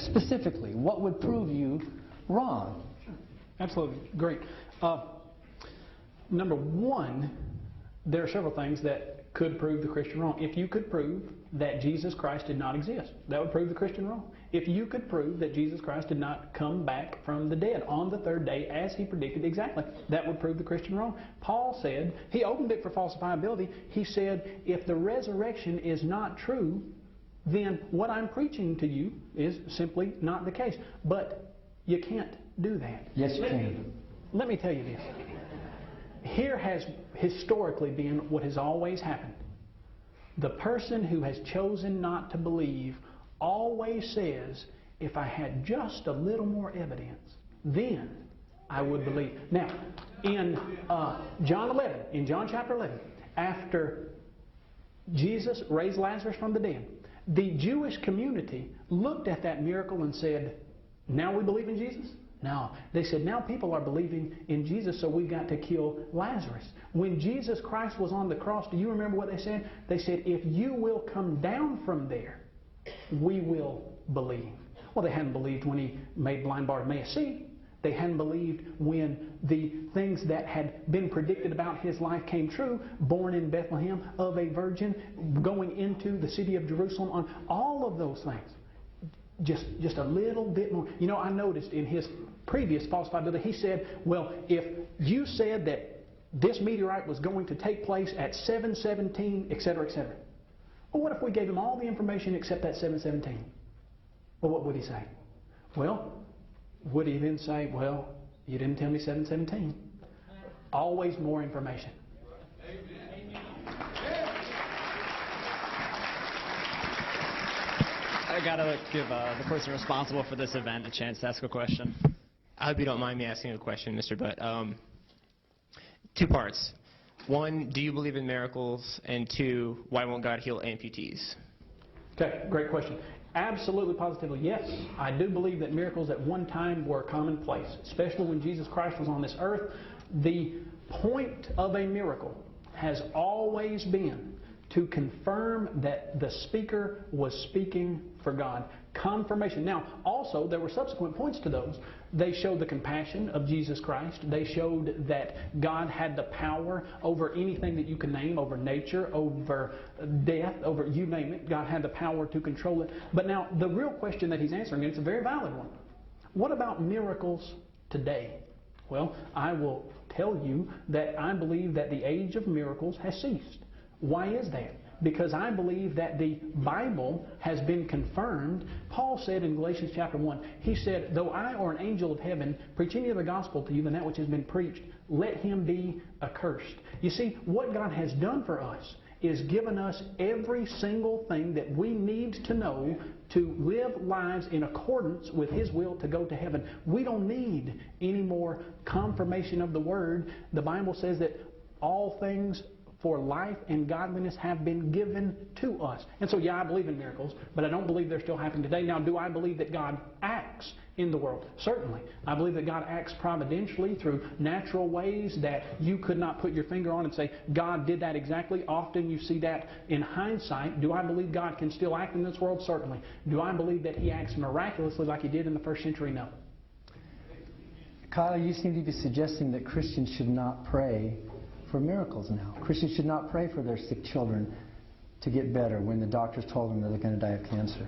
specifically, what would prove you wrong? Absolutely. Great. Number one, there are several things that could prove the Christian wrong. If you could prove that Jesus Christ did not exist, that would prove the Christian wrong. If you could prove that Jesus Christ did not come back from the dead on the third day as he predicted exactly, that would prove the Christian wrong. Paul said, he opened it for falsifiability. He said, if the resurrection is not true, then what I'm preaching to you is simply not the case. But you can't do that. Yes, you can. Let me tell you this. Here has historically been what has always happened. The person who has chosen not to believe always says, if I had just a little more evidence, then I would believe. Now, in John chapter 11, after Jesus raised Lazarus from the dead, the Jewish community looked at that miracle and said, now we believe in Jesus? No. They said, now people are believing in Jesus, so we've got to kill Lazarus. When Jesus Christ was on the cross, do you remember what they said? They said, if you will come down from there, we will believe. Well, they hadn't believed when he made blind Bartimaeus see. They hadn't believed when the things that had been predicted about his life came true. Born in Bethlehem of a virgin, going into the city of Jerusalem, on all of those things. Just a little bit more. You know, I noticed in his previous falsifiability, he said, well, if you said that this meteorite was going to take place at 7:17, etc., etc. Well, what if we gave him all the information except that 7:17? Well, what would he say? Well, would he then say, well, you didn't tell me 7:17? Always more information. I gotta give the person responsible for this event a chance to ask a question. I hope you don't mind me asking a question, Mr. Butt. Two parts. One, do you believe in miracles? And two, why won't God heal amputees? Okay, great question. Absolutely, positively, yes. I do believe that miracles at one time were commonplace, especially when Jesus Christ was on this earth. The point of a miracle has always been to confirm that the speaker was speaking for God. Confirmation. Now, also, there were subsequent points to those. They showed the compassion of Jesus Christ. They showed that God had the power over anything that you can name, over nature, over death, over you name it. God had the power to control it. But now, the real question that he's answering, and it's a very valid one. What about miracles today? Well, I will tell you that I believe that the age of miracles has ceased. Why is that? Because I believe that the Bible has been confirmed. Paul said in Galatians chapter 1, he said, though I or an angel of heaven preach any other gospel to you than that which has been preached, let him be accursed. You see, what God has done for us is given us every single thing that we need to know to live lives in accordance with his will to go to heaven. We don't need any more confirmation of the word. The Bible says that all things for life and godliness have been given to us. And so, yeah, I believe in miracles, but I don't believe they're still happening today. Now, do I believe that God acts in the world? Certainly. I believe that God acts providentially through natural ways that you could not put your finger on and say, God did that exactly. Often you see that in hindsight. Do I believe God can still act in this world? Certainly. Do I believe that he acts miraculously like he did in the first century? No. Kyle, you seem to be suggesting that Christians should not pray for miracles now. Christians should not pray for their sick children to get better when the doctors told them that they're going to die of cancer.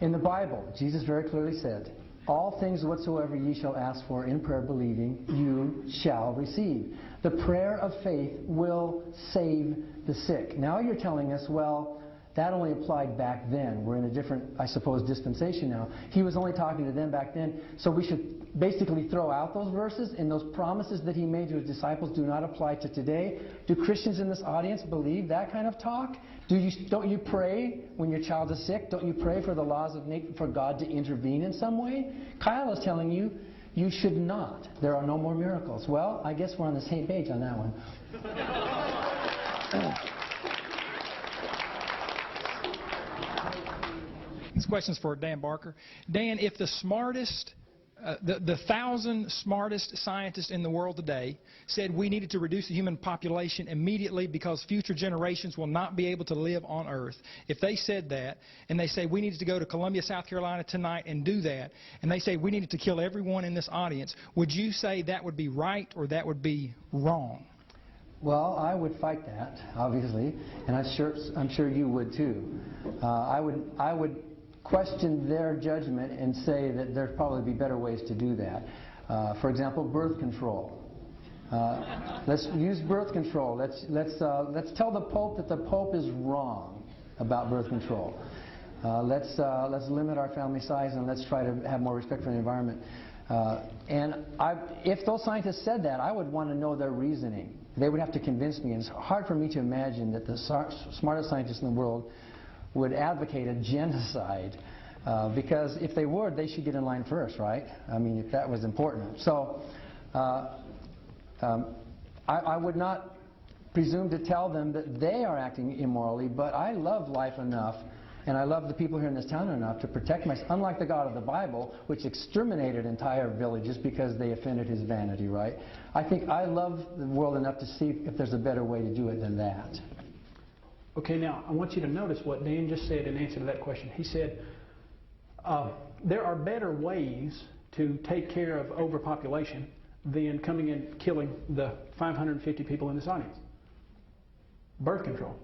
In the Bible, Jesus very clearly said, all things whatsoever ye shall ask for in prayer believing, you shall receive. The prayer of faith will save the sick. Now you're telling us, well, that only applied back then. We're in a different, I suppose, dispensation now. He was only talking to them back then, so we should basically throw out those verses, and those promises that he made to his disciples do not apply to today. Do Christians in this audience believe that kind of talk? Don't you pray when your child is sick? Don't you pray for the laws of nature, for God to intervene in some way? Kyle is telling you, you should not. There are no more miracles. Well, I guess we're on the same page on that one. This question's for Dan Barker. Dan, if the smartest the 1,000 smartest scientists in the world today said we needed to reduce the human population immediately because future generations will not be able to live on Earth. If they said that, and they say we needed to go to Columbia, South Carolina tonight and do that, and they say we needed to kill everyone in this audience, would you say that would be right or that would be wrong? Well, I would fight that, obviously, and I'm sure you would too. I would question their judgment and say that there'd probably be better ways to do that. For example, birth control. Let's use birth control. Let's tell the Pope that the Pope is wrong about birth control. Let's limit our family size and let's try to have more respect for the environment. If those scientists said that, I would want to know their reasoning. They would have to convince me. And it's hard for me to imagine that the smartest scientists in the world would advocate a genocide, because if they would, they should get in line first, right? I mean, if that was important. So I would not presume to tell them that they are acting immorally, but I love life enough, and I love the people here in this town enough to protect myself, unlike the God of the Bible, which exterminated entire villages because they offended his vanity, right? I think I love the world enough to see if there's a better way to do it than that. Okay, now I want you to notice what Dan just said in answer to that question. He said, there are better ways to take care of overpopulation than coming and killing the 550 people in this audience. Birth control.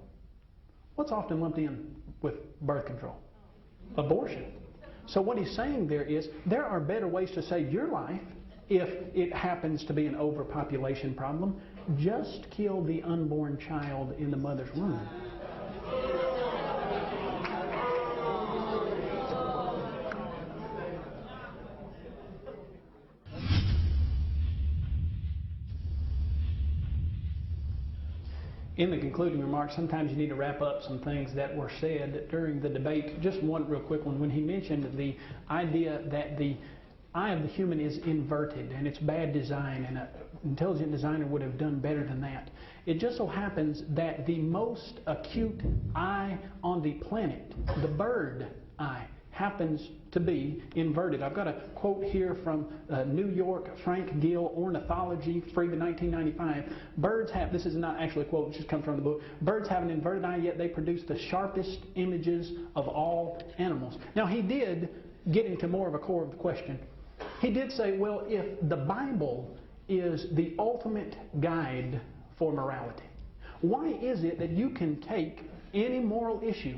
What's often lumped in with birth control? Abortion. So what he's saying there is there are better ways to save your life if it happens to be an overpopulation problem. Just kill the unborn child in the mother's womb. In the concluding remarks, sometimes you need to wrap up some things that were said during the debate. Just one real quick one. When he mentioned the idea that the eye of the human is inverted and it's bad design, and an intelligent designer would have done better than that. It just so happens that the most acute eye on the planet, the bird eye, happens to be inverted. I've got a quote here from New York, Frank Gill, Ornithology, Freeman, 1995. Birds have, this is not actually a quote, it just comes from the book. Birds have an inverted eye, yet they produce the sharpest images of all animals. Now, he did get into more of a core of the question. He did say, well, if the Bible is the ultimate guide for morality, why is it that you can take any moral issue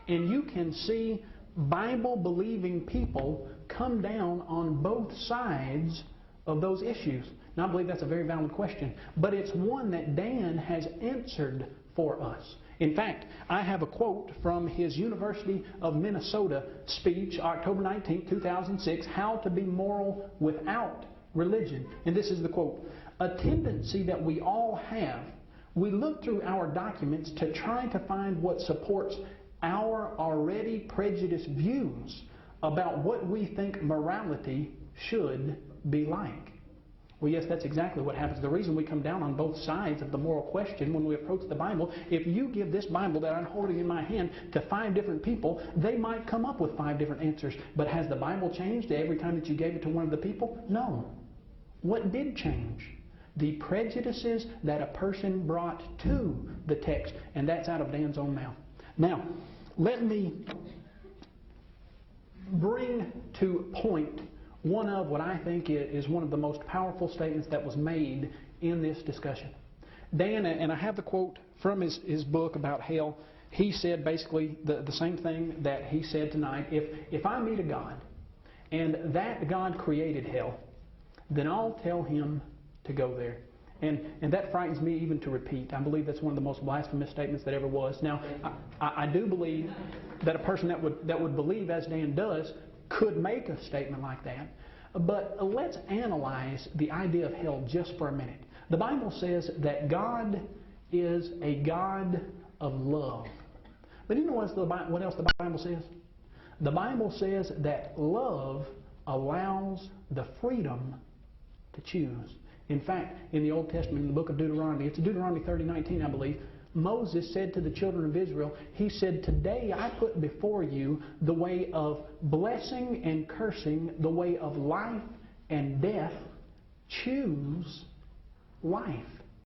and you can see Bible-believing people come down on both sides of those issues? Now, I believe that's a very valid question, but it's one that Dan has answered for us. In fact, I have a quote from his University of Minnesota speech, October 19, 2006, How to Be Moral Without Religion. And this is the quote: "A tendency that we all have, we look through our documents to try to find what supports our already prejudiced views about what we think morality should be like." Well, yes, that's exactly what happens. The reason we come down on both sides of the moral question when we approach the Bible, if you give this Bible that I'm holding in my hand to 5 different people, they might come up with 5 different answers. But has the Bible changed every time that you gave it to one of the people? No. What did change? The prejudices that a person brought to the text, and that's out of Dan's own mouth. Now, let me bring to point one of what I think is one of the most powerful statements that was made in this discussion. Dan, and I have the quote from his book about hell, he said basically the same thing that he said tonight. If I meet a God and that God created hell, then I'll tell him to go there. And that frightens me even to repeat. I believe that's one of the most blasphemous statements that ever was. Now, I do believe that a person that would believe as Dan does could make a statement like that. But let's analyze the idea of hell just for a minute. The Bible says that God is a God of love. But you know what else the Bible says? The Bible says that love allows the freedom to choose. In fact, in the Old Testament, in the book of Deuteronomy, it's Deuteronomy 30:19, I believe, Moses said to the children of Israel, he said, "Today I put before you the way of blessing and cursing, the way of life and death choose life.